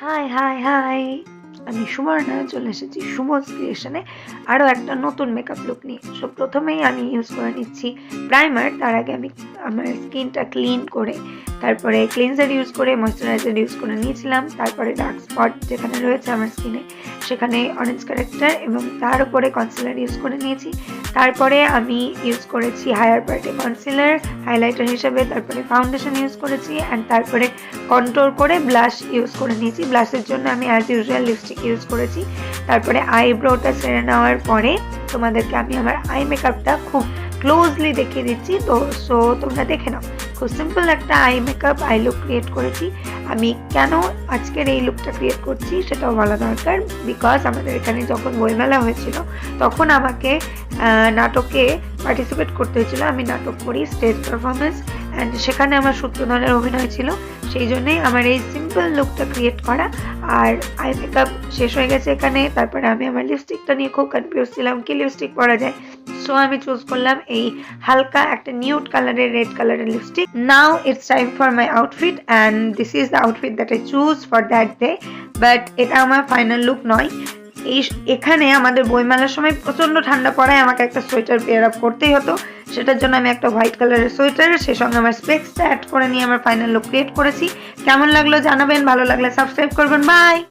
High high high, আমি সুবর্ণা চলে এসেছি শুভস ক্রিয়েশনে আরও একটা নতুন মেকআপ লুক নিয়ে। সো প্রথমেই আমি ইউজ করে নিচ্ছি প্রাইমার। তার আগে আমি আমার স্কিনটা ক্লিন করে তারপরে ক্লিনজার ইউজ করে ময়শ্চারাইজার ইউজ করে নিয়েছিলাম। তারপরে ডার্ক স্পট যেখানে রয়েছে আমার স্কিনে সেখানে অরেঞ্জ ক্যারেক্টার এবং তার উপরে কনসিলার ইউজ করে নিয়েছি। তারপরে আমি ইউজ করেছি হায়ার পার্টে কনসিলার হাইলাইটার হিসেবে, তারপরে ফাউন্ডেশন ইউজ করেছি অ্যান্ড তারপরে কন্ট্রোল করে ব্লাশ ইউজ করে নিয়েছি। ব্লাশের জন্য আমি অ্যাজ ইউজুয়াল লিপস্টিক ইউজ করেছি। তারপরে আইব্রোটা সেরে নেওয়ার পরে তোমাদেরকে আমি আমার আই মেকআপটা খুব ক্লোজলি দেখিয়ে দিচ্ছি, তো সো তোমরা দেখে নাও। খুব সিম্পল একটা eye makeup I look create করেছি। আমি কেন আজকের এই লুকটা ক্রিয়েট করছি সেটাও বলা দরকার, বিকজ আমাদের এখানে যখন বইমেলা হয়েছিল তখন আমাকে নাটকে পার্টিসিপেট করতে হয়েছিল। আমি নাটক করি, স্টেজ পারফরমেন্স, অ্যান্ড সেখানে আমার সূত্রধরের অভিনয় ছিল। সেই জন্যই আমার এই সিম্পল লুকটা ক্রিয়েট করা। আর আই মেকআপ শেষ হয়ে গেছে এখানে। তারপরে আমি আমার লিপস্টিকটা নিয়ে খুব কনফিউজ ছিলাম কি লিপস্টিক পরা যায়। সো আমি চুজ করলাম এই হালকা একটা নিউড কালারের রেড কালারের lipstick. Now it's time for my outfit and this is the outfit that I choose for that day, but এটা আমার ফাইনাল লুক নয়। এখানে আমাদের বইমেলার সময় প্রচণ্ড ঠান্ডা পড়ায় আমাকে একটা সোয়েটার পেয়ার আপ করতেই হতো। সেটার জন্য আমি একটা হোয়াইট কালারের সোয়েটার, সেই সঙ্গে আমার স্পেক্সটা অ্যাড করে নিয়ে আমার ফাইনাল লুক ক্রিয়েট করেছি। কেমন লাগলো জানাবেন, ভালো লাগলে সাবস্ক্রাইব করবেন। বাই।